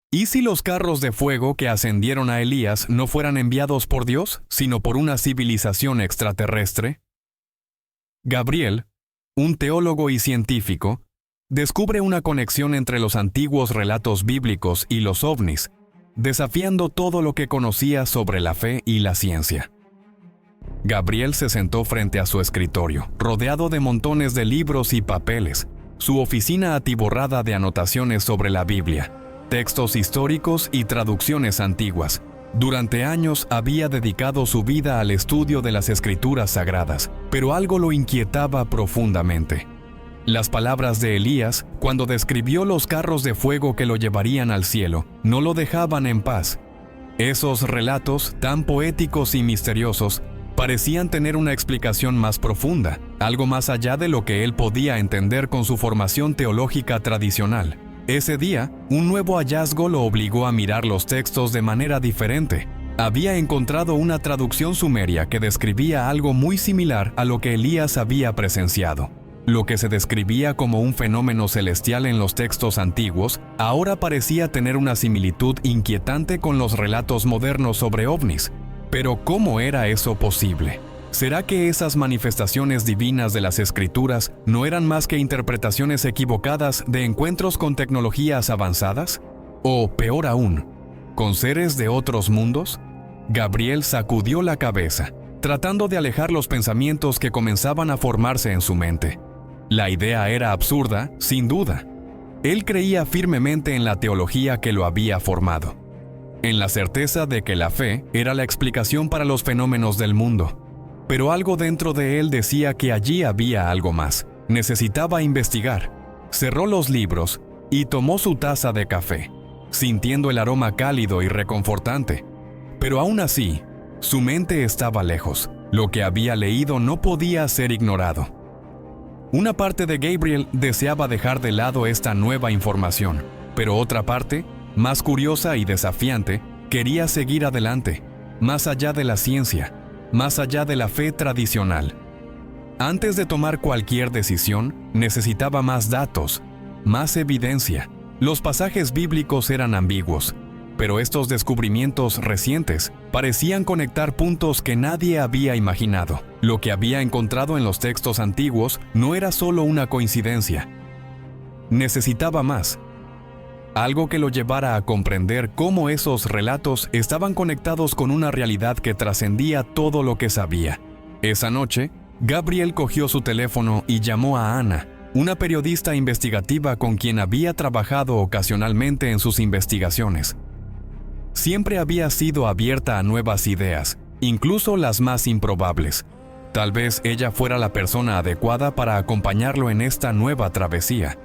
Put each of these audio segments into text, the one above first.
¿Y si los carros de fuego que ascendieron a Elías no fueran enviados por Dios, sino por una civilización extraterrestre? Gabriel, un teólogo y científico, descubre una conexión entre los antiguos relatos bíblicos y los ovnis, desafiando todo lo que conocía sobre la fe y la ciencia. Gabriel se sentó frente a su escritorio, rodeado de montones de libros y papeles, su oficina atiborrada de anotaciones sobre la Biblia, textos históricos y traducciones antiguas. Durante años había dedicado su vida al estudio de las escrituras sagradas, pero algo lo inquietaba profundamente. Las palabras de Elías, cuando describió los carros de fuego que lo llevarían al cielo, no lo dejaban en paz. Esos relatos, tan poéticos y misteriosos, parecían tener una explicación más profunda, algo más allá de lo que él podía entender con su formación teológica tradicional. Ese día, un nuevo hallazgo lo obligó a mirar los textos de manera diferente. Había encontrado una traducción sumeria que describía algo muy similar a lo que Elías había presenciado. Lo que se describía como un fenómeno celestial en los textos antiguos, ahora parecía tener una similitud inquietante con los relatos modernos sobre ovnis. Pero ¿cómo era eso posible? ¿Será que esas manifestaciones divinas de las Escrituras no eran más que interpretaciones equivocadas de encuentros con tecnologías avanzadas? O, peor aún, ¿con seres de otros mundos? Gabriel sacudió la cabeza, tratando de alejar los pensamientos que comenzaban a formarse en su mente. La idea era absurda, sin duda. Él creía firmemente en la teología que lo había formado, en la certeza de que la fe era la explicación para los fenómenos del mundo. Pero algo dentro de él decía que allí había algo más. Necesitaba investigar. Cerró los libros y tomó su taza de café, sintiendo el aroma cálido y reconfortante. Pero aún así, su mente estaba lejos. Lo que había leído no podía ser ignorado. Una parte de Gabriel deseaba dejar de lado esta nueva información, pero otra parte, más curiosa y desafiante, quería seguir adelante, más allá de la ciencia, más allá de la fe tradicional. Antes de tomar cualquier decisión, necesitaba más datos, más evidencia. Los pasajes bíblicos eran ambiguos, pero estos descubrimientos recientes parecían conectar puntos que nadie había imaginado. Lo que había encontrado en los textos antiguos no era solo una coincidencia. Necesitaba más. Algo que lo llevara a comprender cómo esos relatos estaban conectados con una realidad que trascendía todo lo que sabía. Esa noche, Gabriel cogió su teléfono y llamó a Ana, una periodista investigativa con quien había trabajado ocasionalmente en sus investigaciones. Siempre había sido abierta a nuevas ideas, incluso las más improbables. Tal vez ella fuera la persona adecuada para acompañarlo en esta nueva travesía.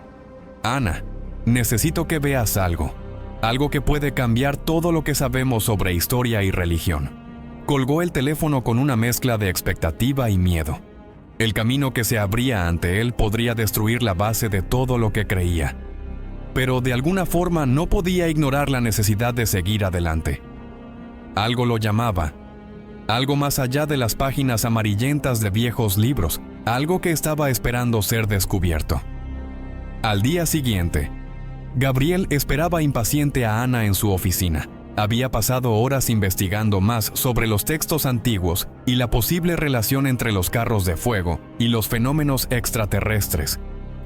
Ana, necesito que veas algo que puede cambiar todo lo que sabemos sobre historia y religión. Colgó el teléfono con una mezcla de expectativa y miedo. El camino que se abría ante él podría destruir la base de todo lo que creía. Pero de alguna forma no podía ignorar la necesidad de seguir adelante. Algo lo llamaba, algo más allá de las páginas amarillentas de viejos libros, algo que estaba esperando ser descubierto. Al día siguiente, Gabriel esperaba impaciente a Ana en su oficina. Había pasado horas investigando más sobre los textos antiguos y la posible relación entre los carros de fuego y los fenómenos extraterrestres,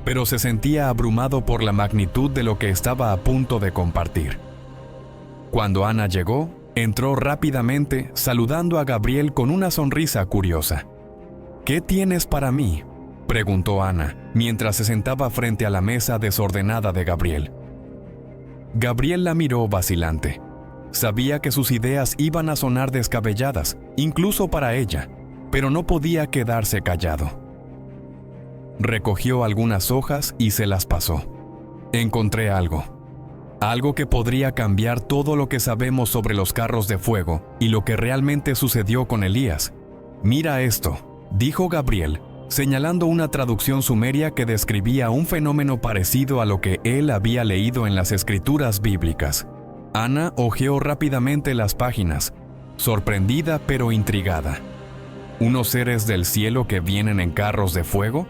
pero se sentía abrumado por la magnitud de lo que estaba a punto de compartir. Cuando Ana llegó, entró rápidamente, saludando a Gabriel con una sonrisa curiosa. «¿Qué tienes para mí?», preguntó Ana, mientras se sentaba frente a la mesa desordenada de Gabriel. Gabriel la miró vacilante. Sabía que sus ideas iban a sonar descabelladas, incluso para ella, pero no podía quedarse callado. Recogió algunas hojas y se las pasó. «Encontré algo que podría cambiar todo lo que sabemos sobre los carros de fuego y lo que realmente sucedió con Elías. Mira esto», dijo Gabriel, señalando una traducción sumeria que describía un fenómeno parecido a lo que él había leído en las escrituras bíblicas. Ana hojeó rápidamente las páginas, sorprendida pero intrigada. ¿Unos seres del cielo que vienen en carros de fuego?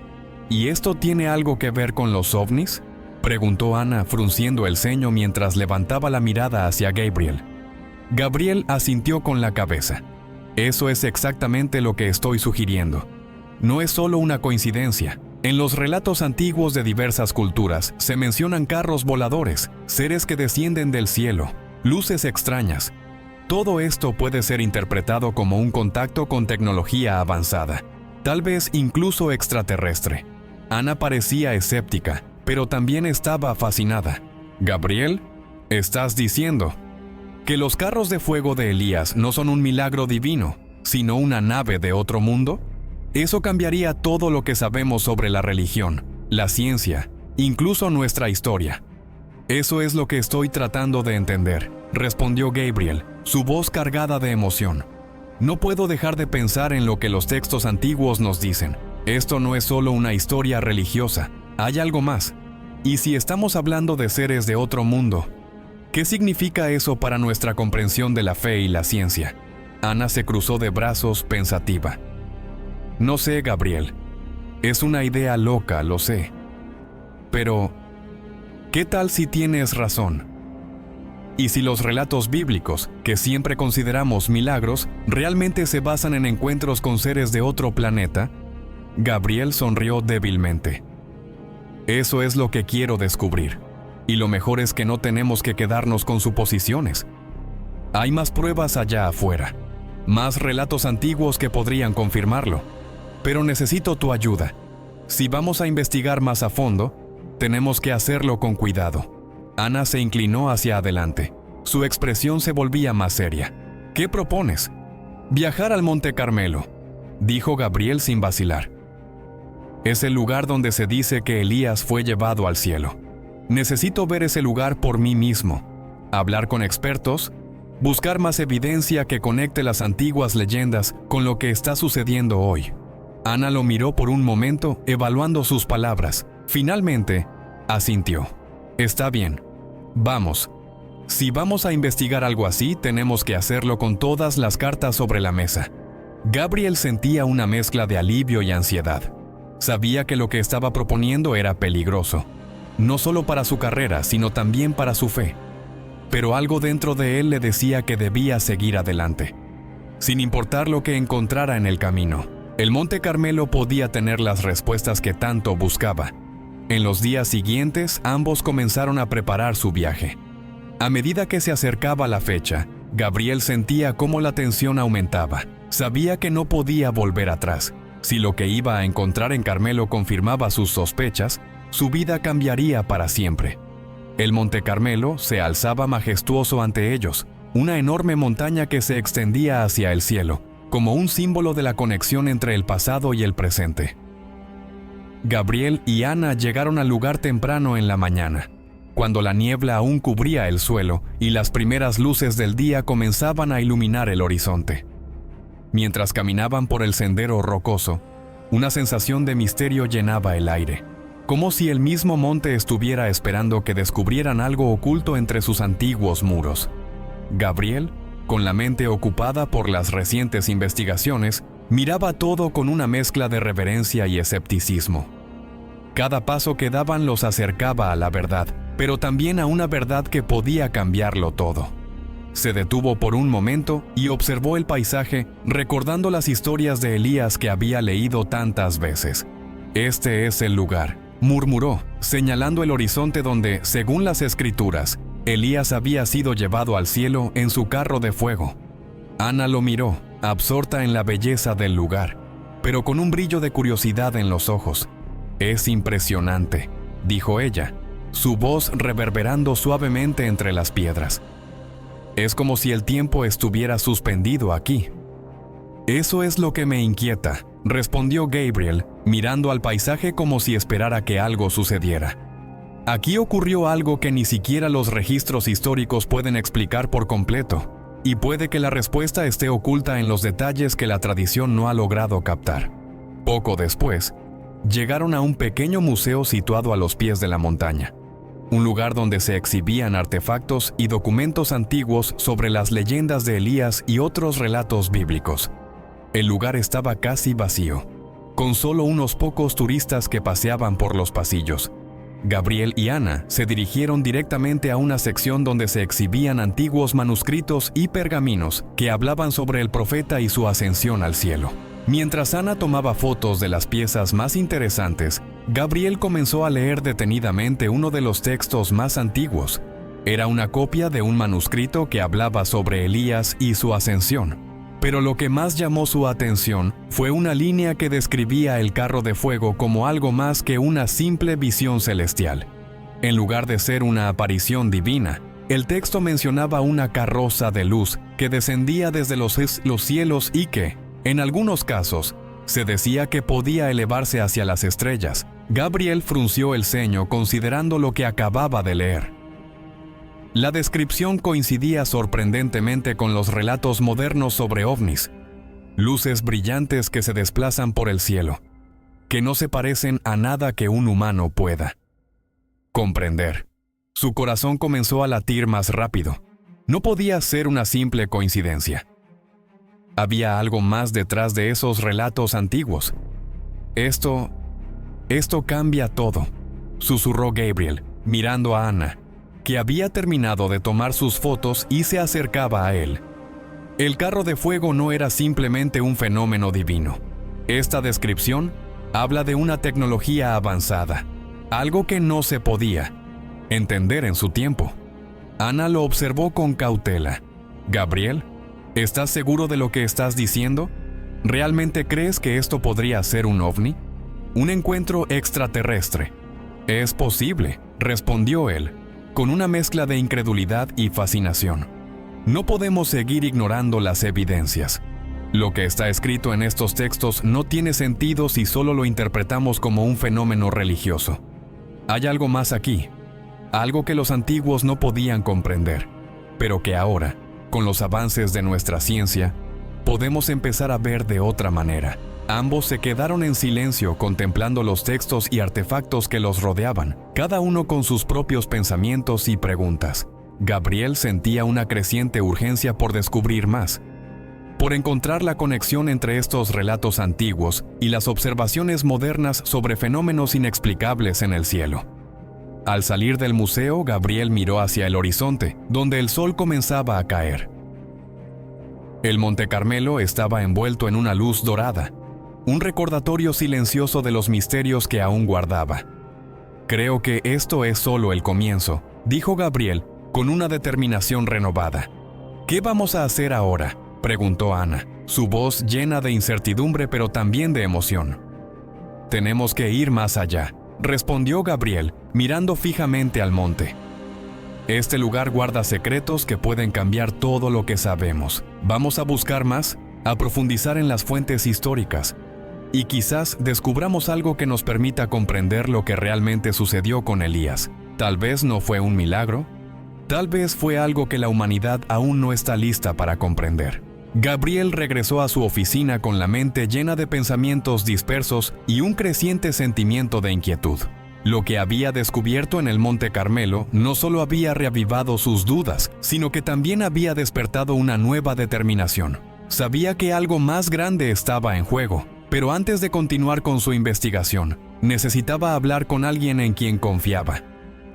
¿Y esto tiene algo que ver con los ovnis?, preguntó Ana, frunciendo el ceño mientras levantaba la mirada hacia Gabriel. Gabriel asintió con la cabeza. Eso es exactamente lo que estoy sugiriendo. No es solo una coincidencia. En los relatos antiguos de diversas culturas se mencionan carros voladores, seres que descienden del cielo, luces extrañas. Todo esto puede ser interpretado como un contacto con tecnología avanzada, tal vez incluso extraterrestre. Ana parecía escéptica, pero también estaba fascinada. Gabriel, ¿estás diciendo que los carros de fuego de Elías no son un milagro divino, sino una nave de otro mundo? Eso cambiaría todo lo que sabemos sobre la religión, la ciencia, incluso nuestra historia. Eso es lo que estoy tratando de entender, respondió Gabriel, su voz cargada de emoción. No puedo dejar de pensar en lo que los textos antiguos nos dicen. Esto no es solo una historia religiosa, hay algo más. Y si estamos hablando de seres de otro mundo, ¿qué significa eso para nuestra comprensión de la fe y la ciencia? Ana se cruzó de brazos pensativa. No sé, Gabriel. Es una idea loca, lo sé. Pero, ¿qué tal si tienes razón? ¿Y si los relatos bíblicos, que siempre consideramos milagros, realmente se basan en encuentros con seres de otro planeta? Gabriel sonrió débilmente. Eso es lo que quiero descubrir. Y lo mejor es que no tenemos que quedarnos con suposiciones. Hay más pruebas allá afuera, más relatos antiguos que podrían confirmarlo. Pero necesito tu ayuda. Si vamos a investigar más a fondo, tenemos que hacerlo con cuidado. Ana se inclinó hacia adelante. Su expresión se volvía más seria. ¿Qué propones? Viajar al Monte Carmelo, dijo Gabriel sin vacilar. Es el lugar donde se dice que Elías fue llevado al cielo. Necesito ver ese lugar por mí mismo, hablar con expertos, buscar más evidencia que conecte las antiguas leyendas con lo que está sucediendo hoy. Ana lo miró por un momento, evaluando sus palabras. Finalmente, asintió. Está bien. Vamos. Si vamos a investigar algo así, tenemos que hacerlo con todas las cartas sobre la mesa. Gabriel sentía una mezcla de alivio y ansiedad. Sabía que lo que estaba proponiendo era peligroso, no solo para su carrera, sino también para su fe. Pero algo dentro de él le decía que debía seguir adelante, sin importar lo que encontrara en el camino. El Monte Carmelo podía tener las respuestas que tanto buscaba. En los días siguientes, ambos comenzaron a preparar su viaje. A medida que se acercaba la fecha, Gabriel sentía cómo la tensión aumentaba. Sabía que no podía volver atrás. Si lo que iba a encontrar en Carmelo confirmaba sus sospechas, su vida cambiaría para siempre. El Monte Carmelo se alzaba majestuoso ante ellos, una enorme montaña que se extendía hacia el cielo, como un símbolo de la conexión entre el pasado y el presente. Gabriel y Ana llegaron al lugar temprano en la mañana, cuando la niebla aún cubría el suelo y las primeras luces del día comenzaban a iluminar el horizonte. Mientras caminaban por el sendero rocoso, una sensación de misterio llenaba el aire, como si el mismo monte estuviera esperando que descubrieran algo oculto entre sus antiguos muros. Gabriel, con la mente ocupada por las recientes investigaciones, miraba todo con una mezcla de reverencia y escepticismo. Cada paso que daban los acercaba a la verdad, pero también a una verdad que podía cambiarlo todo. Se detuvo por un momento y observó el paisaje, recordando las historias de Elías que había leído tantas veces. «Este es el lugar», murmuró, señalando el horizonte donde, según las escrituras, Elías había sido llevado al cielo en su carro de fuego. Ana lo miró, absorta en la belleza del lugar, pero con un brillo de curiosidad en los ojos. «Es impresionante», dijo ella, su voz reverberando suavemente entre las piedras. «Es como si el tiempo estuviera suspendido aquí». «Eso es lo que me inquieta», respondió Gabriel, mirando al paisaje como si esperara que algo sucediera. «Aquí ocurrió algo que ni siquiera los registros históricos pueden explicar por completo, y puede que la respuesta esté oculta en los detalles que la tradición no ha logrado captar». Poco después, llegaron a un pequeño museo situado a los pies de la montaña. Un lugar donde se exhibían artefactos y documentos antiguos sobre las leyendas de Elías y otros relatos bíblicos. El lugar estaba casi vacío, con solo unos pocos turistas que paseaban por los pasillos. Gabriel y Ana se dirigieron directamente a una sección donde se exhibían antiguos manuscritos y pergaminos que hablaban sobre el profeta y su ascensión al cielo. Mientras Ana tomaba fotos de las piezas más interesantes, Gabriel comenzó a leer detenidamente uno de los textos más antiguos. Era una copia de un manuscrito que hablaba sobre Elías y su ascensión. Pero lo que más llamó su atención fue una línea que describía el carro de fuego como algo más que una simple visión celestial. En lugar de ser una aparición divina, el texto mencionaba una carroza de luz que descendía desde los cielos y que, en algunos casos, se decía que podía elevarse hacia las estrellas. Gabriel frunció el ceño considerando lo que acababa de leer. La descripción coincidía sorprendentemente con los relatos modernos sobre ovnis, luces brillantes que se desplazan por el cielo, que no se parecen a nada que un humano pueda comprender. Su corazón comenzó a latir más rápido. No podía ser una simple coincidencia. Había algo más detrás de esos relatos antiguos. Esto cambia todo, susurró Gabriel, mirando a Ana, que había terminado de tomar sus fotos y se acercaba a él. El carro de fuego no era simplemente un fenómeno divino. Esta descripción habla de una tecnología avanzada, algo que no se podía entender en su tiempo. Ana lo observó con cautela. Gabriel, ¿estás seguro de lo que estás diciendo? ¿Realmente crees que esto podría ser un ovni? ¿Un encuentro extraterrestre? Es posible, respondió él, con una mezcla de incredulidad y fascinación. No podemos seguir ignorando las evidencias. Lo que está escrito en estos textos no tiene sentido si solo lo interpretamos como un fenómeno religioso. Hay algo más aquí, algo que los antiguos no podían comprender, pero que ahora, con los avances de nuestra ciencia, podemos empezar a ver de otra manera. Ambos se quedaron en silencio contemplando los textos y artefactos que los rodeaban, cada uno con sus propios pensamientos y preguntas. Gabriel sentía una creciente urgencia por descubrir más, por encontrar la conexión entre estos relatos antiguos y las observaciones modernas sobre fenómenos inexplicables en el cielo. Al salir del museo, Gabriel miró hacia el horizonte, donde el sol comenzaba a caer. El Monte Carmelo estaba envuelto en una luz dorada, un recordatorio silencioso de los misterios que aún guardaba. Creo que esto es solo el comienzo, dijo Gabriel con una determinación renovada. ¿Qué vamos a hacer ahora?, preguntó Ana, su voz llena de incertidumbre pero también de emoción. Tenemos que ir más allá, respondió Gabriel, mirando fijamente al monte. Este lugar guarda secretos que pueden cambiar todo lo que sabemos. Vamos a buscar más, a profundizar en las fuentes históricas, y quizás descubramos algo que nos permita comprender lo que realmente sucedió con Elías. Tal vez no fue un milagro, tal vez fue algo que la humanidad aún no está lista para comprender. Gabriel regresó a su oficina con la mente llena de pensamientos dispersos y un creciente sentimiento de inquietud. Lo que había descubierto en el Monte Carmelo no solo había reavivado sus dudas, sino que también había despertado una nueva determinación. Sabía que algo más grande estaba en juego, pero antes de continuar con su investigación, necesitaba hablar con alguien en quien confiaba.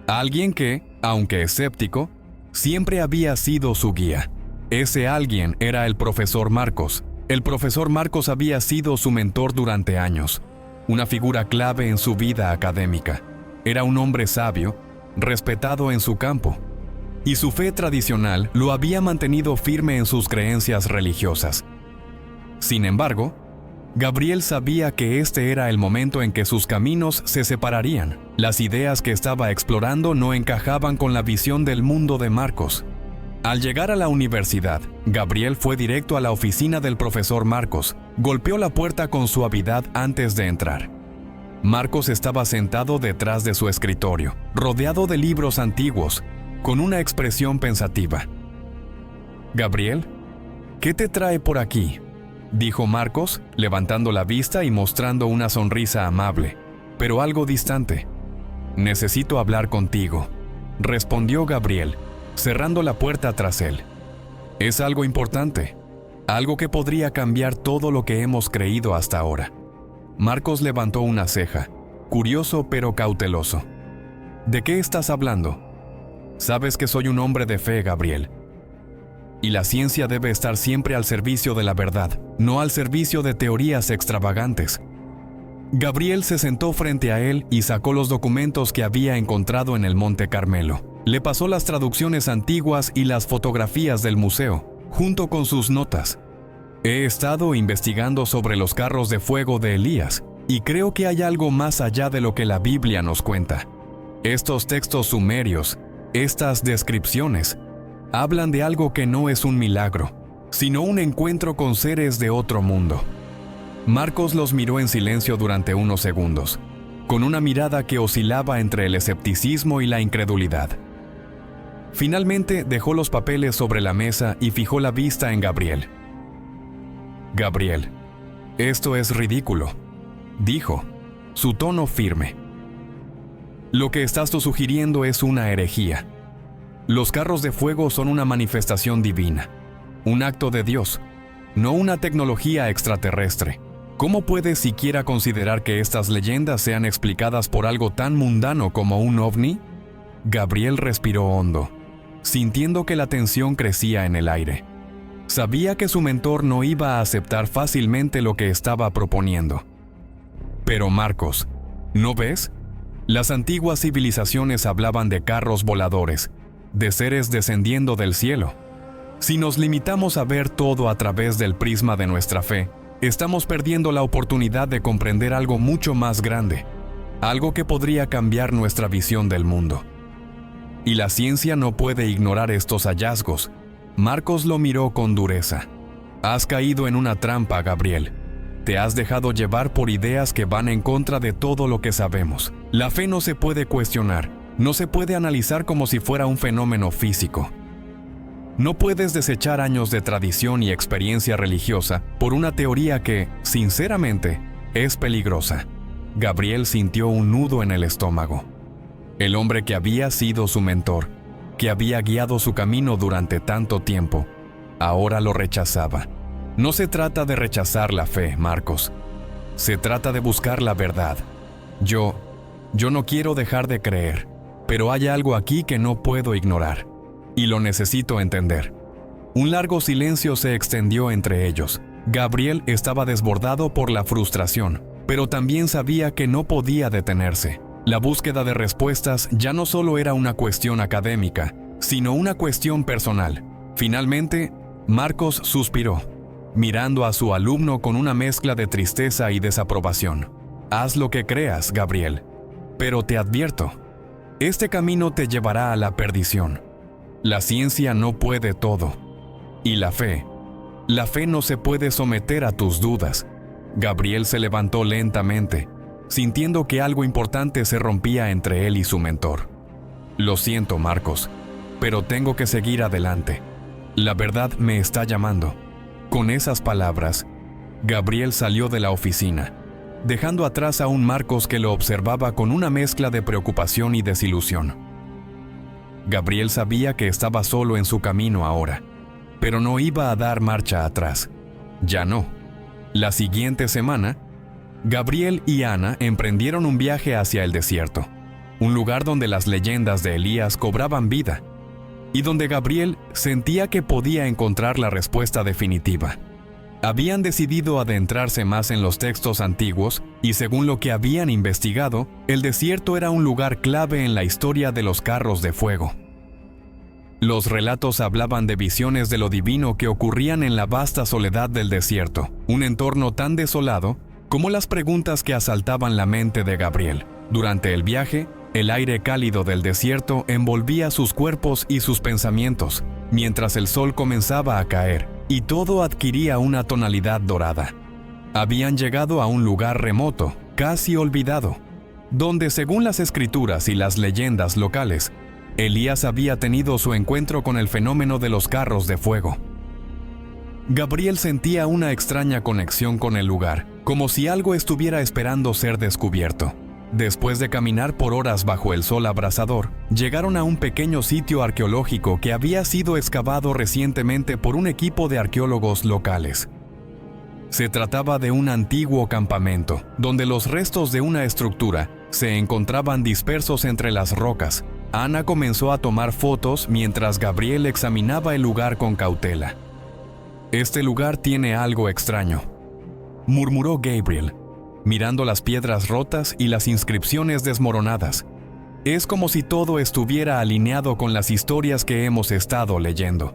Alguien que, aunque escéptico, siempre había sido su guía. Ese alguien era el profesor Marcos. El profesor Marcos había sido su mentor durante años, una figura clave en su vida académica. Era un hombre sabio, respetado en su campo, y su fe tradicional lo había mantenido firme en sus creencias religiosas. Sin embargo, Gabriel sabía que este era el momento en que sus caminos se separarían. Las ideas que estaba explorando no encajaban con la visión del mundo de Marcos. Al llegar a la universidad, Gabriel fue directo a la oficina del profesor Marcos. Golpeó la puerta con suavidad antes de entrar. Marcos estaba sentado detrás de su escritorio, rodeado de libros antiguos, con una expresión pensativa. «Gabriel, ¿qué te trae por aquí?», dijo Marcos, levantando la vista y mostrando una sonrisa amable, pero algo distante. «Necesito hablar contigo», respondió Gabriel, cerrando la puerta tras él. «Es algo importante, algo que podría cambiar todo lo que hemos creído hasta ahora». Marcos levantó una ceja, curioso pero cauteloso. ¿De qué estás hablando? Sabes que soy un hombre de fe, Gabriel. Y la ciencia debe estar siempre al servicio de la verdad, no al servicio de teorías extravagantes. Gabriel se sentó frente a él y sacó los documentos que había encontrado en el Monte Carmelo. Le pasó las traducciones antiguas y las fotografías del museo, junto con sus notas. He estado investigando sobre los carros de fuego de Elías, y creo que hay algo más allá de lo que la Biblia nos cuenta. Estos textos sumerios, estas descripciones, hablan de algo que no es un milagro, sino un encuentro con seres de otro mundo. Marcos los miró en silencio durante unos segundos, con una mirada que oscilaba entre el escepticismo y la incredulidad. Finalmente dejó los papeles sobre la mesa y fijó la vista en Gabriel. «Gabriel, esto es ridículo», dijo, su tono firme. «Lo que estás tú sugiriendo es una herejía. Los carros de fuego son una manifestación divina, un acto de Dios, no una tecnología extraterrestre. ¿Cómo puedes siquiera considerar que estas leyendas sean explicadas por algo tan mundano como un ovni?» Gabriel respiró hondo, sintiendo que la tensión crecía en el aire. Sabía que su mentor no iba a aceptar fácilmente lo que estaba proponiendo. «Pero Marcos, ¿no ves? Las antiguas civilizaciones hablaban de carros voladores, de seres descendiendo del cielo. Si nos limitamos a ver todo a través del prisma de nuestra fe, estamos perdiendo la oportunidad de comprender algo mucho más grande, algo que podría cambiar nuestra visión del mundo. Y la ciencia no puede ignorar estos hallazgos». Marcos lo miró con dureza. «Has caído en una trampa, Gabriel. Te has dejado llevar por ideas que van en contra de todo lo que sabemos. La fe no se puede cuestionar, no se puede analizar como si fuera un fenómeno físico. No puedes desechar años de tradición y experiencia religiosa por una teoría que, sinceramente, es peligrosa». Gabriel sintió un nudo en el estómago. El hombre que había sido su mentor, que había guiado su camino durante tanto tiempo, ahora lo rechazaba. No se trata de rechazar la fe, Marcos. Se trata de buscar la verdad. Yo no quiero dejar de creer, pero hay algo aquí que no puedo ignorar, y lo necesito entender. Un largo silencio se extendió entre ellos. Gabriel estaba desbordado por la frustración, pero también sabía que no podía detenerse. La búsqueda de respuestas ya no solo era una cuestión académica, sino una cuestión personal. Finalmente, Marcos suspiró, mirando a su alumno con una mezcla de tristeza y desaprobación. «Haz lo que creas, Gabriel, pero te advierto, este camino te llevará a la perdición. La ciencia no puede todo. Y la fe no se puede someter a tus dudas». Gabriel se levantó lentamente, sintiendo que algo importante se rompía entre él y su mentor. «Lo siento, Marcos, pero tengo que seguir adelante. La verdad me está llamando». Con esas palabras, Gabriel salió de la oficina, dejando atrás a un Marcos que lo observaba con una mezcla de preocupación y desilusión. Gabriel sabía que estaba solo en su camino ahora, pero no iba a dar marcha atrás. Ya no. La siguiente semana, Gabriel y Ana emprendieron un viaje hacia el desierto, un lugar donde las leyendas de Elías cobraban vida, y donde Gabriel sentía que podía encontrar la respuesta definitiva. Habían decidido adentrarse más en los textos antiguos, y según lo que habían investigado, el desierto era un lugar clave en la historia de los carros de fuego. Los relatos hablaban de visiones de lo divino que ocurrían en la vasta soledad del desierto, un entorno tan desolado como las preguntas que asaltaban la mente de Gabriel. Durante el viaje, el aire cálido del desierto envolvía sus cuerpos y sus pensamientos, mientras el sol comenzaba a caer, y todo adquiría una tonalidad dorada. Habían llegado a un lugar remoto, casi olvidado, donde, según las escrituras y las leyendas locales, Elías había tenido su encuentro con el fenómeno de los carros de fuego. Gabriel sentía una extraña conexión con el lugar, como si algo estuviera esperando ser descubierto. Después de caminar por horas bajo el sol abrasador, llegaron a un pequeño sitio arqueológico que había sido excavado recientemente por un equipo de arqueólogos locales. Se trataba de un antiguo campamento, donde los restos de una estructura se encontraban dispersos entre las rocas. Ana comenzó a tomar fotos mientras Gabriel examinaba el lugar con cautela. «Este lugar tiene algo extraño», murmuró Gabriel, mirando las piedras rotas y las inscripciones desmoronadas. «Es como si todo estuviera alineado con las historias que hemos estado leyendo».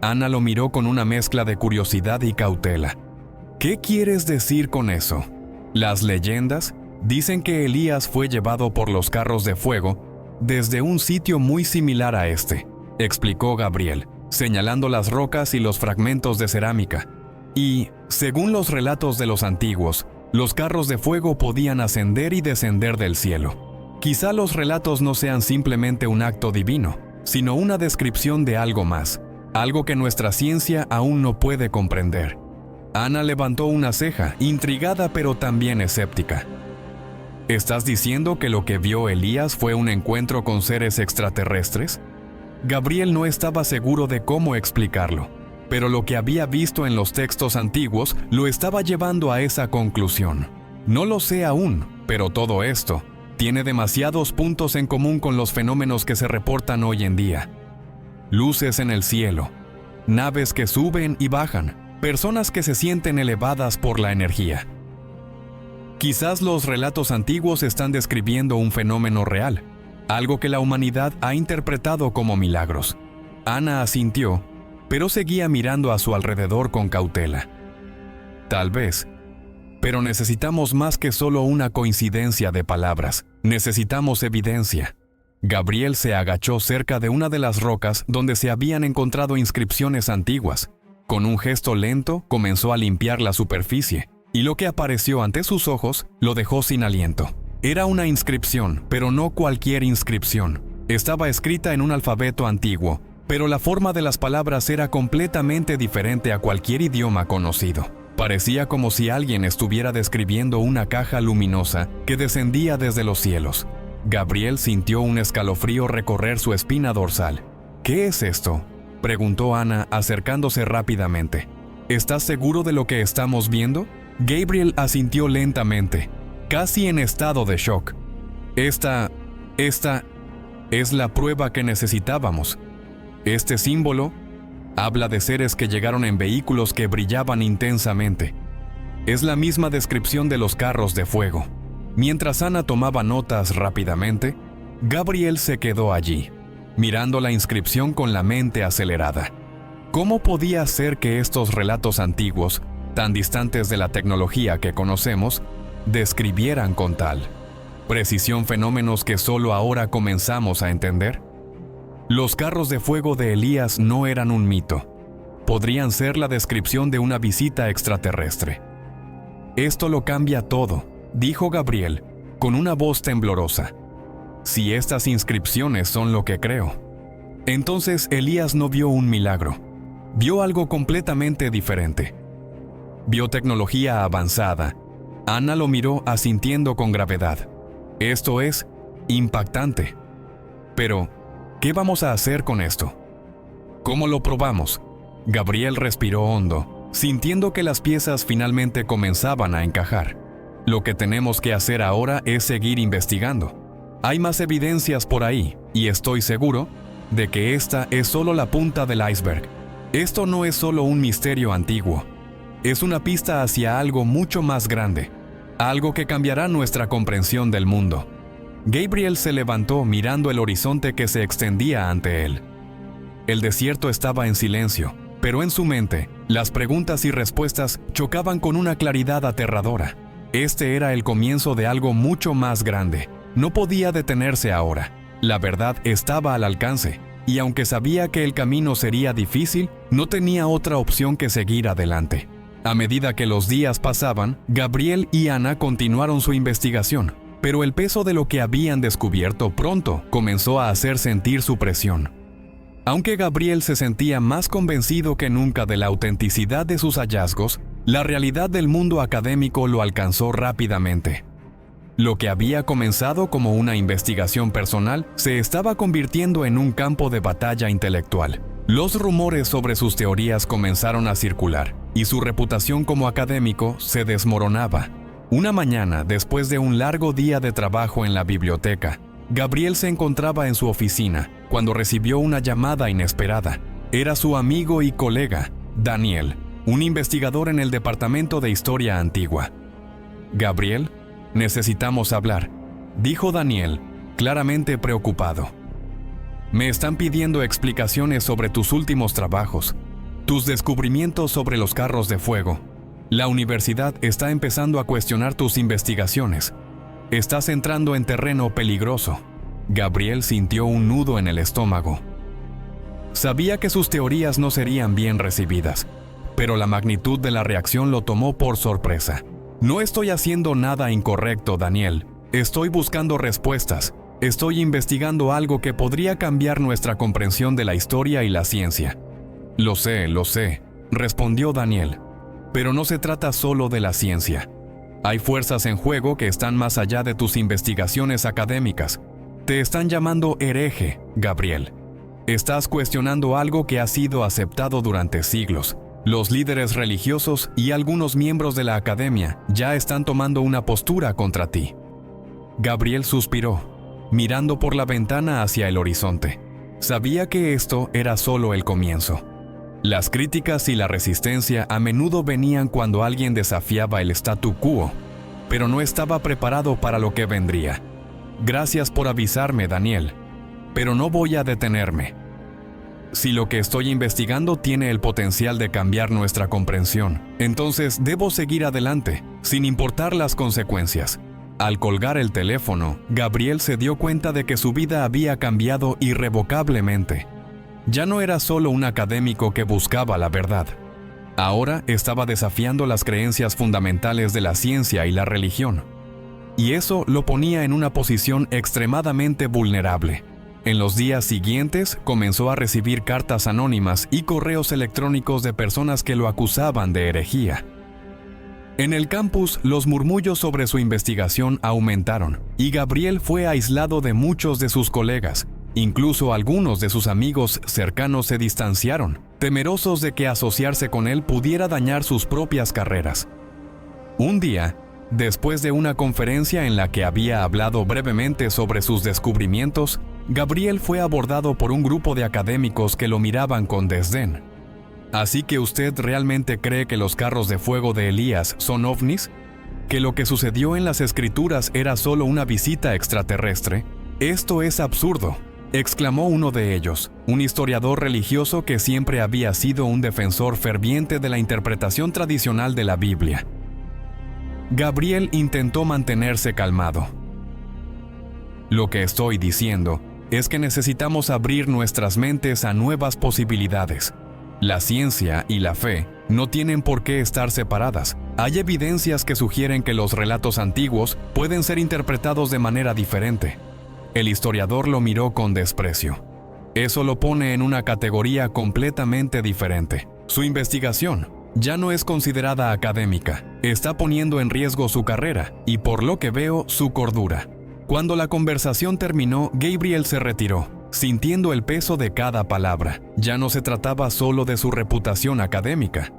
Ana lo miró con una mezcla de curiosidad y cautela. «¿Qué quieres decir con eso? Las leyendas dicen que Elías fue llevado por los carros de fuego desde un sitio muy similar a este», explicó Gabriel, señalando las rocas y los fragmentos de cerámica. «Y, según los relatos de los antiguos, los carros de fuego podían ascender y descender del cielo. Quizá los relatos no sean simplemente un acto divino, sino una descripción de algo más, algo que nuestra ciencia aún no puede comprender». Ana levantó una ceja, intrigada pero también escéptica. «¿Estás diciendo que lo que vio Elías fue un encuentro con seres extraterrestres?» Gabriel no estaba seguro de cómo explicarlo, pero lo que había visto en los textos antiguos lo estaba llevando a esa conclusión. «No lo sé aún, pero todo esto tiene demasiados puntos en común con los fenómenos que se reportan hoy en día. Luces en el cielo, naves que suben y bajan, personas que se sienten elevadas por la energía. Quizás los relatos antiguos están describiendo un fenómeno real, algo que la humanidad ha interpretado como milagros». Ana asintió, pero seguía mirando a su alrededor con cautela. «Tal vez, pero necesitamos más que solo una coincidencia de palabras. Necesitamos evidencia». Gabriel se agachó cerca de una de las rocas donde se habían encontrado inscripciones antiguas. Con un gesto lento comenzó a limpiar la superficie, y lo que apareció ante sus ojos lo dejó sin aliento. Era una inscripción, pero no cualquier inscripción. Estaba escrita en un alfabeto antiguo, pero la forma de las palabras era completamente diferente a cualquier idioma conocido. Parecía como si alguien estuviera describiendo una caja luminosa que descendía desde los cielos. Gabriel sintió un escalofrío recorrer su espina dorsal. «¿Qué es esto?», preguntó Ana acercándose rápidamente. «¿Estás seguro de lo que estamos viendo?». Gabriel asintió lentamente, casi en estado de shock. Esta es la prueba que necesitábamos. Este símbolo habla de seres que llegaron en vehículos que brillaban intensamente. Es la misma descripción de los carros de fuego». Mientras Ana tomaba notas rápidamente, Gabriel se quedó allí, mirando la inscripción con la mente acelerada. ¿Cómo podía ser que estos relatos antiguos, tan distantes de la tecnología que conocemos, describieran con tal precisión fenómenos que solo ahora comenzamos a entender? Los carros de fuego de Elías no eran un mito. Podrían ser la descripción de una visita extraterrestre. «Esto lo cambia todo», dijo Gabriel, con una voz temblorosa. «Si estas inscripciones son lo que creo». Entonces Elías no vio un milagro. Vio algo completamente diferente. Vio tecnología avanzada. Ana lo miró asintiendo con gravedad. «Esto es impactante. Pero, ¿qué vamos a hacer con esto? ¿Cómo lo probamos?». Gabriel respiró hondo, sintiendo que las piezas finalmente comenzaban a encajar. «Lo que tenemos que hacer ahora es seguir investigando. Hay más evidencias por ahí, y estoy seguro de que esta es solo la punta del iceberg. Esto no es solo un misterio antiguo. Es una pista hacia algo mucho más grande, algo que cambiará nuestra comprensión del mundo». Gabriel se levantó mirando el horizonte que se extendía ante él. El desierto estaba en silencio, pero en su mente, las preguntas y respuestas chocaban con una claridad aterradora. Este era el comienzo de algo mucho más grande. No podía detenerse ahora. La verdad estaba al alcance, y aunque sabía que el camino sería difícil, no tenía otra opción que seguir adelante. A medida que los días pasaban, Gabriel y Ana continuaron su investigación, pero el peso de lo que habían descubierto pronto comenzó a hacer sentir su presión. Aunque Gabriel se sentía más convencido que nunca de la autenticidad de sus hallazgos, la realidad del mundo académico lo alcanzó rápidamente. Lo que había comenzado como una investigación personal se estaba convirtiendo en un campo de batalla intelectual. Los rumores sobre sus teorías comenzaron a circular, y su reputación como académico se desmoronaba. Una mañana, después de un largo día de trabajo en la biblioteca, Gabriel se encontraba en su oficina cuando recibió una llamada inesperada. Era su amigo y colega, Daniel, un investigador en el Departamento de Historia Antigua. «Gabriel, necesitamos hablar», dijo Daniel, claramente preocupado. «Me están pidiendo explicaciones sobre tus últimos trabajos, tus descubrimientos sobre los carros de fuego. La universidad está empezando a cuestionar tus investigaciones. Estás entrando en terreno peligroso». Gabriel sintió un nudo en el estómago. Sabía que sus teorías no serían bien recibidas, pero la magnitud de la reacción lo tomó por sorpresa. «No estoy haciendo nada incorrecto, Daniel. Estoy buscando respuestas. Estoy investigando algo que podría cambiar nuestra comprensión de la historia y la ciencia». Lo sé», respondió Daniel. «Pero no se trata solo de la ciencia. Hay fuerzas en juego que están más allá de tus investigaciones académicas. Te están llamando hereje, Gabriel. Estás cuestionando algo que ha sido aceptado durante siglos. Los líderes religiosos y algunos miembros de la academia ya están tomando una postura contra ti». Gabriel suspiró, mirando por la ventana hacia el horizonte. Sabía que esto era solo el comienzo. Las críticas y la resistencia a menudo venían cuando alguien desafiaba el statu quo, pero no estaba preparado para lo que vendría. «Gracias por avisarme, Daniel, pero no voy a detenerme. Si lo que estoy investigando tiene el potencial de cambiar nuestra comprensión, entonces debo seguir adelante, sin importar las consecuencias». Al colgar el teléfono, Gabriel se dio cuenta de que su vida había cambiado irrevocablemente. Ya no era solo un académico que buscaba la verdad. Ahora estaba desafiando las creencias fundamentales de la ciencia y la religión. Y eso lo ponía en una posición extremadamente vulnerable. En los días siguientes comenzó a recibir cartas anónimas y correos electrónicos de personas que lo acusaban de herejía. En el campus, los murmullos sobre su investigación aumentaron, y Gabriel fue aislado de muchos de sus colegas. Incluso algunos de sus amigos cercanos se distanciaron, temerosos de que asociarse con él pudiera dañar sus propias carreras. Un día, después de una conferencia en la que había hablado brevemente sobre sus descubrimientos, Gabriel fue abordado por un grupo de académicos que lo miraban con desdén. «¿Así que usted realmente cree que los carros de fuego de Elías son ovnis? ¿Que lo que sucedió en las escrituras era solo una visita extraterrestre? Esto es absurdo», exclamó uno de ellos, un historiador religioso que siempre había sido un defensor ferviente de la interpretación tradicional de la Biblia. Gabriel intentó mantenerse calmado. «Lo que estoy diciendo es que necesitamos abrir nuestras mentes a nuevas posibilidades. La ciencia y la fe no tienen por qué estar separadas. Hay evidencias que sugieren que los relatos antiguos pueden ser interpretados de manera diferente». El historiador lo miró con desprecio. «Eso lo pone en una categoría completamente diferente. Su investigación ya no es considerada académica. Está poniendo en riesgo su carrera y, por lo que veo, su cordura». Cuando la conversación terminó, Gabriel se retiró, sintiendo el peso de cada palabra. Ya no se trataba solo de su reputación académica.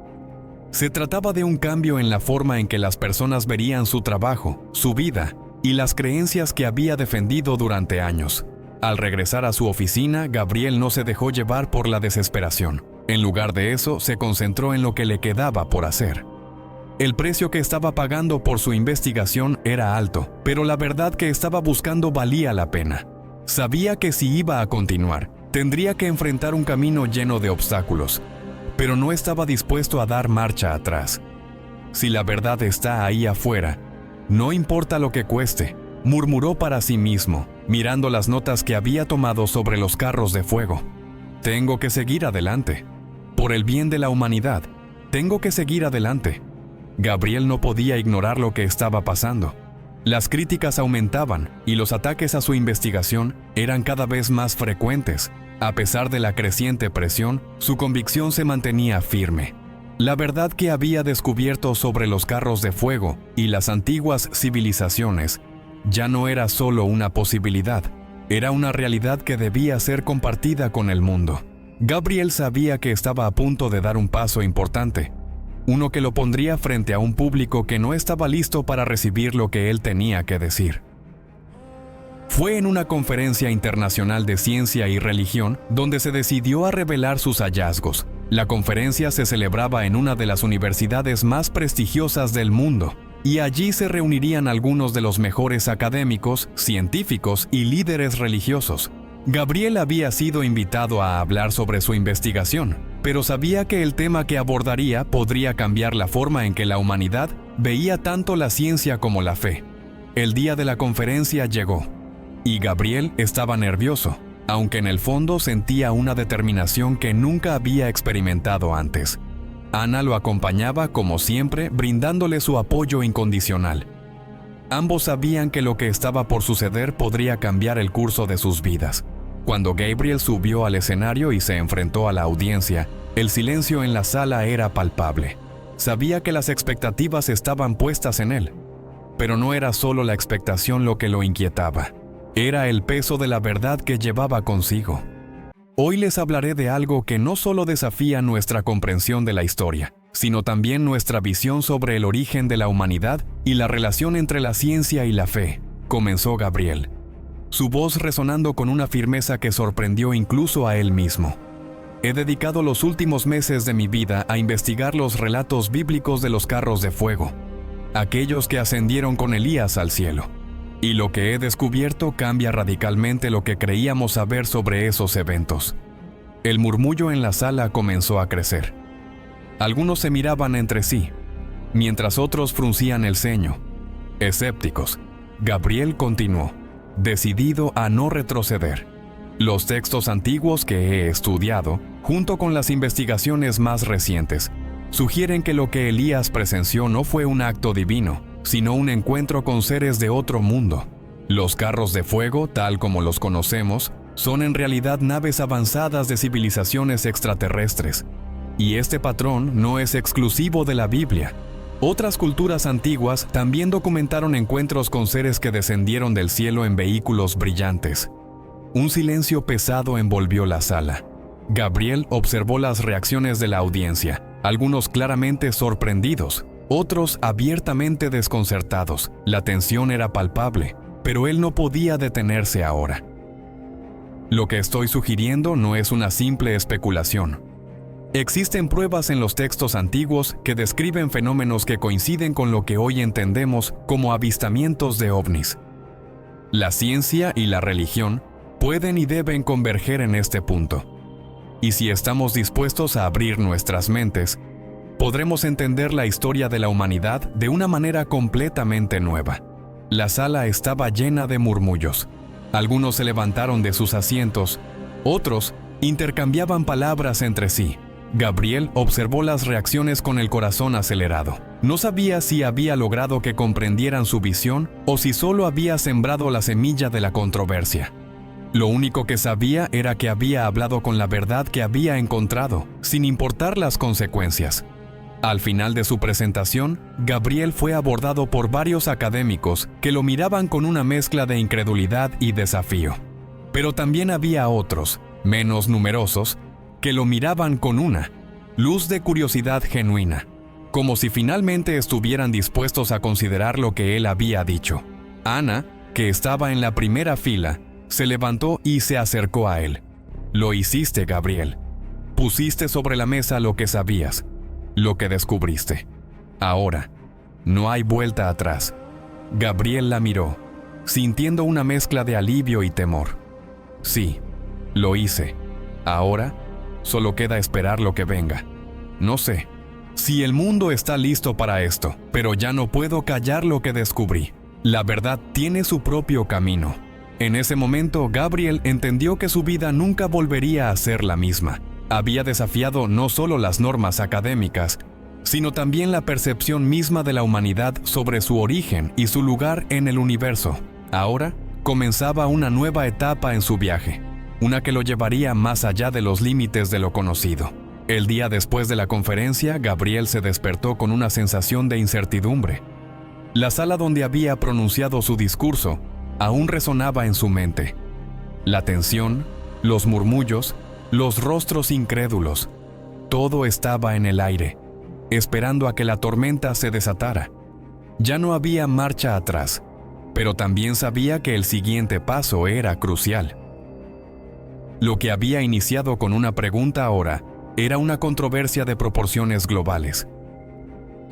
Se trataba de un cambio en la forma en que las personas verían su trabajo, su vida y las creencias que había defendido durante años. Al regresar a su oficina, Gabriel no se dejó llevar por la desesperación. En lugar de eso, se concentró en lo que le quedaba por hacer. El precio que estaba pagando por su investigación era alto, pero la verdad que estaba buscando valía la pena. Sabía que si iba a continuar, tendría que enfrentar un camino lleno de obstáculos, pero no estaba dispuesto a dar marcha atrás. «Si la verdad está ahí afuera, no importa lo que cueste», murmuró para sí mismo, mirando las notas que había tomado sobre los carros de fuego. «Tengo que seguir adelante. Por el bien de la humanidad, tengo que seguir adelante». Gabriel no podía ignorar lo que estaba pasando. Las críticas aumentaban y los ataques a su investigación eran cada vez más frecuentes. A pesar de la creciente presión, su convicción se mantenía firme. La verdad que había descubierto sobre los carros de fuego y las antiguas civilizaciones ya no era solo una posibilidad, era una realidad que debía ser compartida con el mundo. Gabriel sabía que estaba a punto de dar un paso importante. uno que lo pondría frente a un público que no estaba listo para recibir lo que él tenía que decir. Fue en una conferencia internacional de ciencia y religión donde se decidió a revelar sus hallazgos. La conferencia se celebraba en una de las universidades más prestigiosas del mundo, y allí se reunirían algunos de los mejores académicos, científicos y líderes religiosos. Gabriel había sido invitado a hablar sobre su investigación, pero sabía que el tema que abordaría podría cambiar la forma en que la humanidad veía tanto la ciencia como la fe. El día de la conferencia llegó, y Gabriel estaba nervioso, aunque en el fondo sentía una determinación que nunca había experimentado antes. Ana lo acompañaba como siempre, brindándole su apoyo incondicional. Ambos sabían que lo que estaba por suceder podría cambiar el curso de sus vidas. Cuando Gabriel subió al escenario y se enfrentó a la audiencia, el silencio en la sala era palpable. Sabía que las expectativas estaban puestas en él, pero no era solo la expectación lo que lo inquietaba. Era el peso de la verdad que llevaba consigo. Hoy les hablaré de algo que no solo desafía nuestra comprensión de la historia, sino también nuestra visión sobre el origen de la humanidad y la relación entre la ciencia y la fe, comenzó Gabriel, su voz resonando con una firmeza que sorprendió incluso a él mismo. He dedicado los últimos meses de mi vida a investigar los relatos bíblicos de los carros de fuego, aquellos que ascendieron con Elías al cielo. Y lo que he descubierto cambia radicalmente lo que creíamos saber sobre esos eventos. El murmullo en la sala comenzó a crecer. Algunos se miraban entre sí, mientras otros fruncían el ceño. Escépticos, Gabriel continuó, decidido a no retroceder. Los textos antiguos que he estudiado, junto con las investigaciones más recientes, sugieren que lo que Elías presenció no fue un acto divino, sino un encuentro con seres de otro mundo. Los carros de fuego, tal como los conocemos, son en realidad naves avanzadas de civilizaciones extraterrestres. Y este patrón no es exclusivo de la Biblia. Otras culturas antiguas también documentaron encuentros con seres que descendieron del cielo en vehículos brillantes. Un silencio pesado envolvió la sala. Gabriel observó las reacciones de la audiencia, algunos claramente sorprendidos, otros abiertamente desconcertados. La tensión era palpable, pero él no podía detenerse ahora. Lo que estoy sugiriendo no es una simple especulación. Existen pruebas en los textos antiguos que describen fenómenos que coinciden con lo que hoy entendemos como avistamientos de ovnis. La ciencia y la religión pueden y deben converger en este punto. Y si estamos dispuestos a abrir nuestras mentes, podremos entender la historia de la humanidad de una manera completamente nueva. La sala estaba llena de murmullos. Algunos se levantaron de sus asientos, otros intercambiaban palabras entre sí. Gabriel observó las reacciones con el corazón acelerado. No sabía si había logrado que comprendieran su visión o si solo había sembrado la semilla de la controversia. Lo único que sabía era que había hablado con la verdad que había encontrado, sin importar las consecuencias. Al final de su presentación, Gabriel fue abordado por varios académicos que lo miraban con una mezcla de incredulidad y desafío. Pero también había otros, menos numerosos, que lo miraban con una luz de curiosidad genuina, como si finalmente estuvieran dispuestos a considerar lo que él había dicho. Ana, que estaba en la primera fila, se levantó y se acercó a él. Lo hiciste, Gabriel. Pusiste sobre la mesa lo que sabías, lo que descubriste. Ahora, no hay vuelta atrás. Gabriel la miró, sintiendo una mezcla de alivio y temor. Sí, lo hice. Ahora, solo queda esperar lo que venga. No sé si el mundo está listo para esto, pero ya no puedo callar lo que descubrí. La verdad tiene su propio camino. En ese momento, Gabriel entendió que su vida nunca volvería a ser la misma. Había desafiado no solo las normas académicas, sino también la percepción misma de la humanidad sobre su origen y su lugar en el universo. Ahora, comenzaba una nueva etapa en su viaje, una que lo llevaría más allá de los límites de lo conocido. El día después de la conferencia, Gabriel se despertó con una sensación de incertidumbre. La sala donde había pronunciado su discurso aún resonaba en su mente. La tensión, los murmullos, los rostros incrédulos, todo estaba en el aire. esperando a que la tormenta se desatara. Ya no había marcha atrás, pero también sabía que el siguiente paso era crucial. Lo que había iniciado con una pregunta ahora era una controversia de proporciones globales.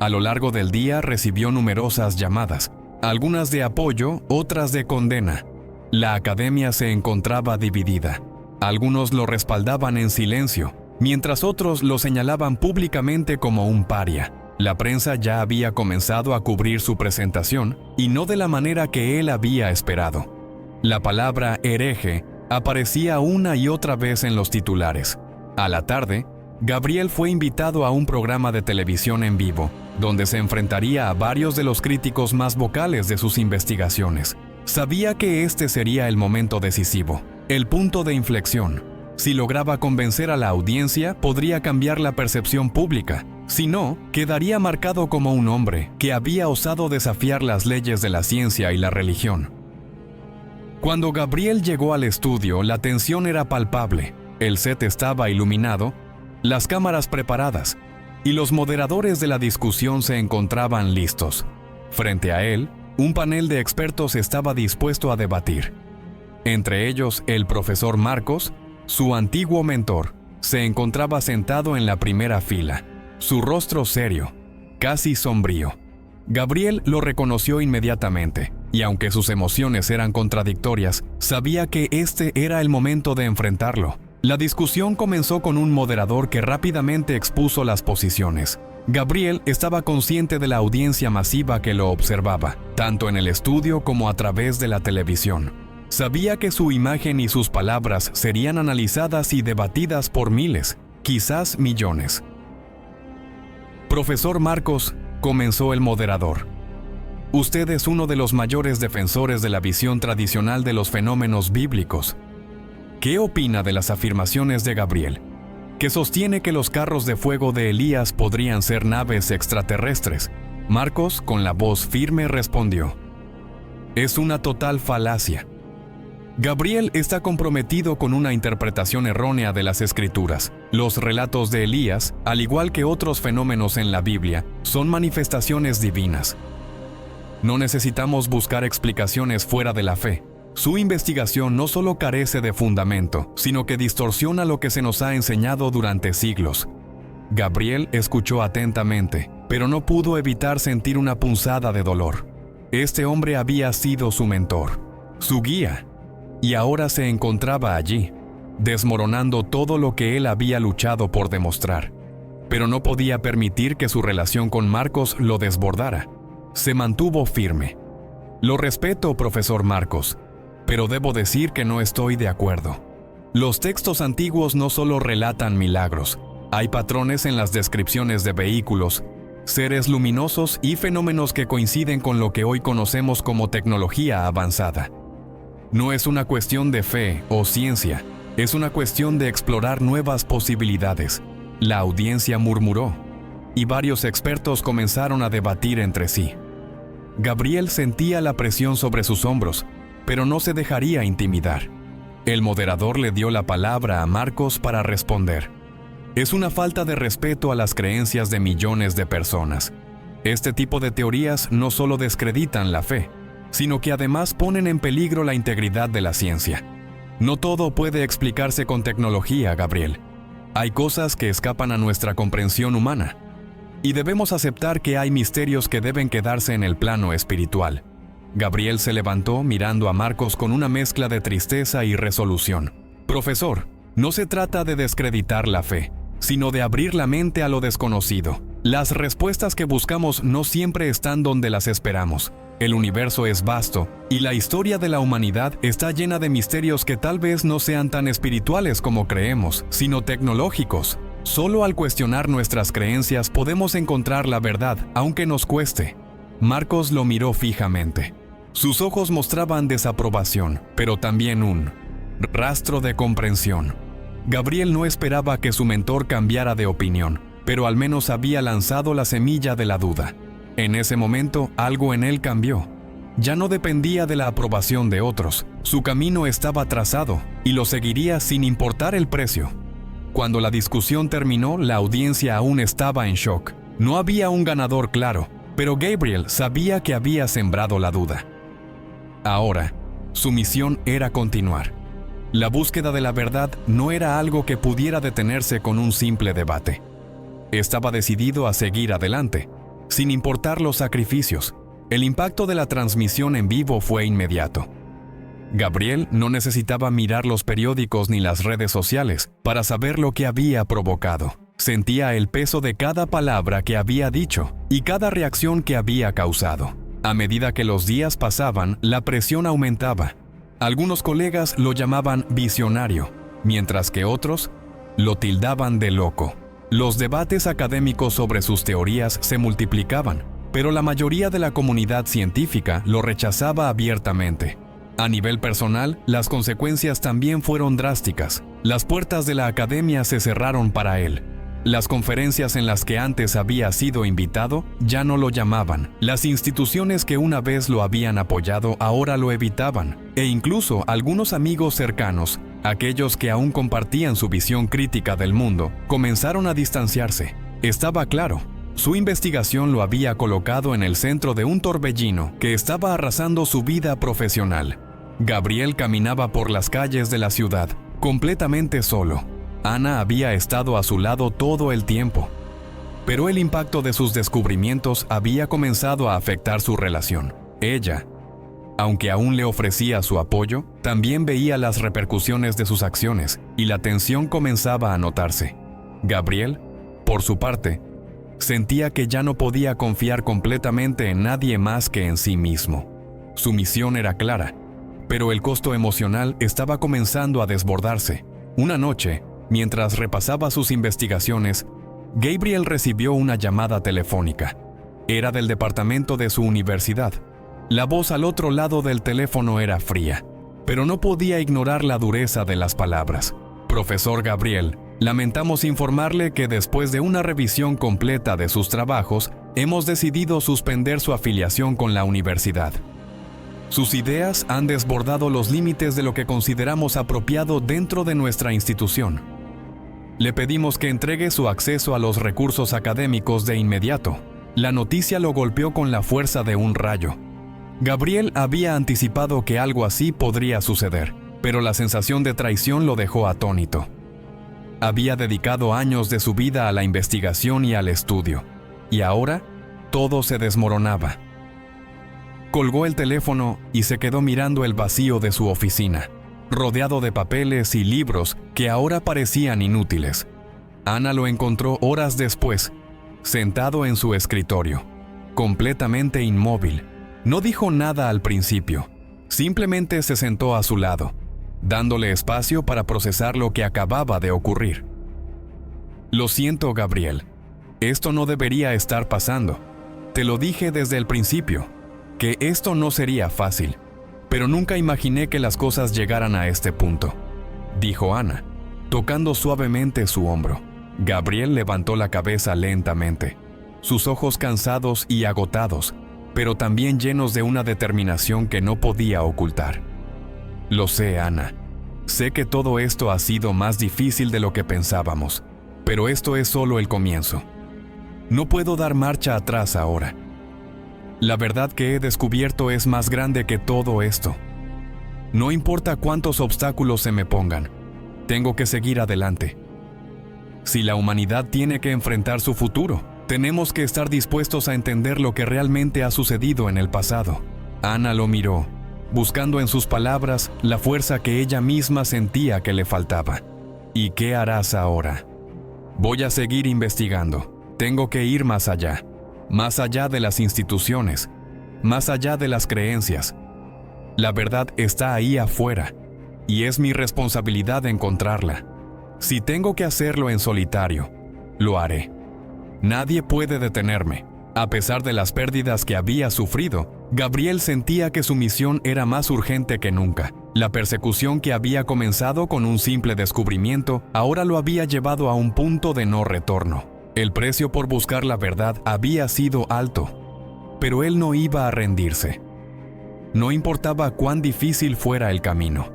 A lo largo del día recibió numerosas llamadas, algunas de apoyo, otras de condena. La academia se encontraba dividida. Algunos lo respaldaban en silencio, mientras otros lo señalaban públicamente como un paria. La prensa ya había comenzado a cubrir su presentación, y no de la manera que él había esperado. La palabra hereje aparecía una y otra vez en los titulares. A la tarde, Gabriel fue invitado a un programa de televisión en vivo, donde se enfrentaría a varios de los críticos más vocales de sus investigaciones. Sabía que este sería el momento decisivo, el punto de inflexión. Si lograba convencer a la audiencia, podría cambiar la percepción pública. Si no, quedaría marcado como un hombre que había osado desafiar las leyes de la ciencia y la religión. Cuando Gabriel llegó al estudio, la tensión era palpable. El set estaba iluminado, las cámaras preparadas, y los moderadores de la discusión se encontraban listos. Frente a él, un panel de expertos estaba dispuesto a debatir. Entre ellos, el profesor Marcos, su antiguo mentor, se encontraba sentado en la primera fila, su rostro serio, casi sombrío. Gabriel lo reconoció inmediatamente, y aunque sus emociones eran contradictorias, sabía que este era el momento de enfrentarlo. La discusión comenzó con un moderador que rápidamente expuso las posiciones. Gabriel estaba consciente de la audiencia masiva que lo observaba, tanto en el estudio como a través de la televisión. Sabía que su imagen y sus palabras serían analizadas y debatidas por miles, quizás millones. Profesor Marcos, comenzó el moderador. Usted es uno de los mayores defensores de la visión tradicional de los fenómenos bíblicos. ¿Qué opina de las afirmaciones de Gabriel, que sostiene que los carros de fuego de Elías podrían ser naves extraterrestres? Marcos, con la voz firme, respondió: es una total falacia. Gabriel está comprometido con una interpretación errónea de las Escrituras. Los relatos de Elías, al igual que otros fenómenos en la Biblia, son manifestaciones divinas. No necesitamos buscar explicaciones fuera de la fe. Su investigación no solo carece de fundamento, sino que distorsiona lo que se nos ha enseñado durante siglos. Gabriel escuchó atentamente, pero no pudo evitar sentir una punzada de dolor. Este hombre había sido su mentor, su guía, y ahora se encontraba allí, desmoronando todo lo que él había luchado por demostrar. Pero no podía permitir que su relación con Marcos lo desbordara. Se mantuvo firme. Lo respeto, profesor Marcos, pero debo decir que no estoy de acuerdo. Los textos antiguos no solo relatan milagros, hay patrones en las descripciones de vehículos, seres luminosos y fenómenos que coinciden con lo que hoy conocemos como tecnología avanzada. No es una cuestión de fe o ciencia, es una cuestión de explorar nuevas posibilidades. La audiencia murmuró, y varios expertos comenzaron a debatir entre sí. Gabriel sentía la presión sobre sus hombros, pero no se dejaría intimidar. El moderador le dio la palabra a Marcos para responder. Es una falta de respeto a las creencias de millones de personas. Este tipo de teorías no solo descreditan la fe, sino que además ponen en peligro la integridad de la ciencia. No todo puede explicarse con tecnología, Gabriel. Hay cosas que escapan a nuestra comprensión humana, y debemos aceptar que hay misterios que deben quedarse en el plano espiritual. Gabriel se levantó mirando a Marcos con una mezcla de tristeza y resolución. Profesor, no se trata de descreditar la fe, sino de abrir la mente a lo desconocido. Las respuestas que buscamos no siempre están donde las esperamos. El universo es vasto, y la historia de la humanidad está llena de misterios que tal vez no sean tan espirituales como creemos, sino tecnológicos. Solo al cuestionar nuestras creencias podemos encontrar la verdad, aunque nos cueste. Marcos lo miró fijamente. Sus ojos mostraban desaprobación, pero también un rastro de comprensión. Gabriel no esperaba que su mentor cambiara de opinión, pero al menos había lanzado la semilla de la duda. En ese momento, algo en él cambió. Ya no dependía de la aprobación de otros. Su camino estaba trazado, y lo seguiría sin importar el precio. Cuando la discusión terminó, la audiencia aún estaba en shock. No había un ganador claro, pero Gabriel sabía que había sembrado la duda. Ahora, su misión era continuar. La búsqueda de la verdad no era algo que pudiera detenerse con un simple debate. Estaba decidido a seguir adelante, sin importar los sacrificios. El impacto de la transmisión en vivo fue inmediato. Gabriel no necesitaba mirar los periódicos ni las redes sociales para saber lo que había provocado. Sentía el peso de cada palabra que había dicho y cada reacción que había causado. A medida que los días pasaban, la presión aumentaba. Algunos colegas lo llamaban visionario, mientras que otros lo tildaban de loco. Los debates académicos sobre sus teorías se multiplicaban, pero la mayoría de la comunidad científica lo rechazaba abiertamente. A nivel personal, las consecuencias también fueron drásticas. Las puertas de la academia se cerraron para él. Las conferencias en las que antes había sido invitado ya no lo llamaban. Las instituciones que una vez lo habían apoyado ahora lo evitaban. E incluso algunos amigos cercanos, aquellos que aún compartían su visión crítica del mundo, comenzaron a distanciarse. Estaba claro, su investigación lo había colocado en el centro de un torbellino que estaba arrasando su vida profesional. Gabriel caminaba por las calles de la ciudad, completamente solo. Ana había estado a su lado todo el tiempo, pero el impacto de sus descubrimientos había comenzado a afectar su relación. Ella, aunque aún le ofrecía su apoyo, también veía las repercusiones de sus acciones y la tensión comenzaba a notarse. Gabriel, por su parte, sentía que ya no podía confiar completamente en nadie más que en sí mismo. Su misión era clara, pero el costo emocional estaba comenzando a desbordarse. Una noche, mientras repasaba sus investigaciones, Gabriel recibió una llamada telefónica. Era del departamento de su universidad. La voz al otro lado del teléfono era fría, pero no podía ignorar la dureza de las palabras. Profesor Gabriel, lamentamos informarle que después de una revisión completa de sus trabajos, hemos decidido suspender su afiliación con la universidad. Sus ideas han desbordado los límites de lo que consideramos apropiado dentro de nuestra institución. Le pedimos que entregue su acceso a los recursos académicos de inmediato. La noticia lo golpeó con la fuerza de un rayo. Gabriel había anticipado que algo así podría suceder, pero la sensación de traición lo dejó atónito. Había dedicado años de su vida a la investigación y al estudio, y ahora todo se desmoronaba. Colgó el teléfono y se quedó mirando el vacío de su oficina, rodeado de papeles y libros que ahora parecían inútiles. Ana lo encontró horas después, sentado en su escritorio, completamente inmóvil. No dijo nada al principio, simplemente se sentó a su lado, dándole espacio para procesar lo que acababa de ocurrir. Lo siento, Gabriel. Esto no debería estar pasando. Te lo dije desde el principio, que esto no sería fácil, pero nunca imaginé que las cosas llegaran a este punto, dijo Ana, tocando suavemente su hombro. Gabriel levantó la cabeza lentamente, sus ojos cansados y agotados, pero también llenos de una determinación que no podía ocultar. Lo sé, Ana. Sé que todo esto ha sido más difícil de lo que pensábamos, pero esto es solo el comienzo. No puedo dar marcha atrás ahora. La verdad que he descubierto es más grande que todo esto. No importa cuántos obstáculos se me pongan, tengo que seguir adelante. Si la humanidad tiene que enfrentar su futuro, tenemos que estar dispuestos a entender lo que realmente ha sucedido en el pasado. Ana lo miró, buscando en sus palabras la fuerza que ella misma sentía que le faltaba. ¿Y qué harás ahora? Voy a seguir investigando. Tengo que ir más allá de las instituciones, más allá de las creencias. La verdad está ahí afuera, y es mi responsabilidad encontrarla. Si tengo que hacerlo en solitario, lo haré. Nadie puede detenerme. A pesar de las pérdidas que había sufrido, Gabriel sentía que su misión era más urgente que nunca. La persecución que había comenzado con un simple descubrimiento ahora lo había llevado a un punto de no retorno. El precio por buscar la verdad había sido alto, pero él no iba a rendirse. No importaba cuán difícil fuera el camino.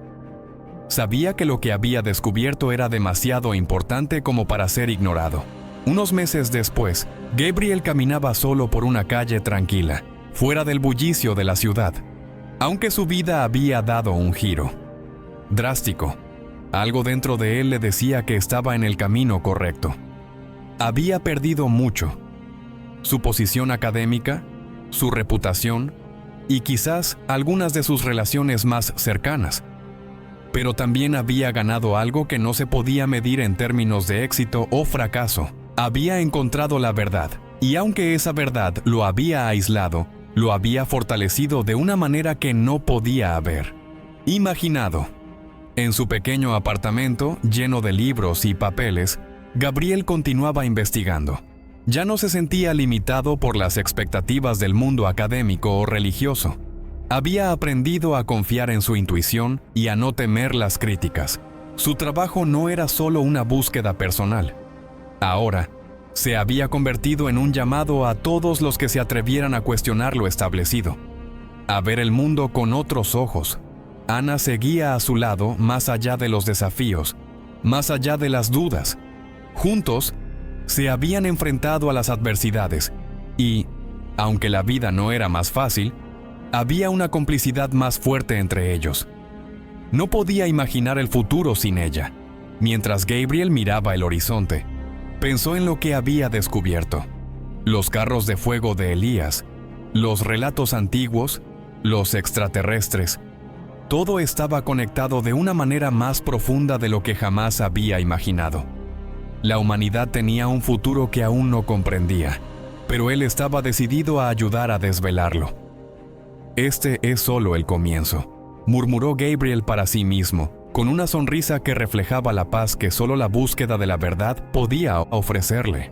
Sabía que lo que había descubierto era demasiado importante como para ser ignorado. Unos meses después, Gabriel caminaba solo por una calle tranquila, fuera del bullicio de la ciudad, aunque su vida había dado un giro drástico. Algo dentro de él le decía que estaba en el camino correcto. Había perdido mucho: su posición académica, su reputación y quizás algunas de sus relaciones más cercanas. Pero también había ganado algo que no se podía medir en términos de éxito o fracaso. Había encontrado la verdad, y aunque esa verdad lo había aislado, lo había fortalecido de una manera que no podía haber imaginado. En su pequeño apartamento, lleno de libros y papeles, Gabriel continuaba investigando. Ya no se sentía limitado por las expectativas del mundo académico o religioso. Había aprendido a confiar en su intuición y a no temer las críticas. Su trabajo no era solo una búsqueda personal. Ahora, se había convertido en un llamado a todos los que se atrevieran a cuestionar lo establecido, a ver el mundo con otros ojos. Ana seguía a su lado más allá de los desafíos, más allá de las dudas. Juntos, se habían enfrentado a las adversidades y, aunque la vida no era más fácil, había una complicidad más fuerte entre ellos. No podía imaginar el futuro sin ella. Mientras Gabriel miraba el horizonte, pensó en lo que había descubierto: los carros de fuego de Elías, los relatos antiguos, los extraterrestres. Todo estaba conectado de una manera más profunda de lo que jamás había imaginado. La humanidad tenía un futuro que aún no comprendía, pero él estaba decidido a ayudar a desvelarlo. Este es solo el comienzo, murmuró Gabriel para sí mismo, con una sonrisa que reflejaba la paz que solo la búsqueda de la verdad podía ofrecerle.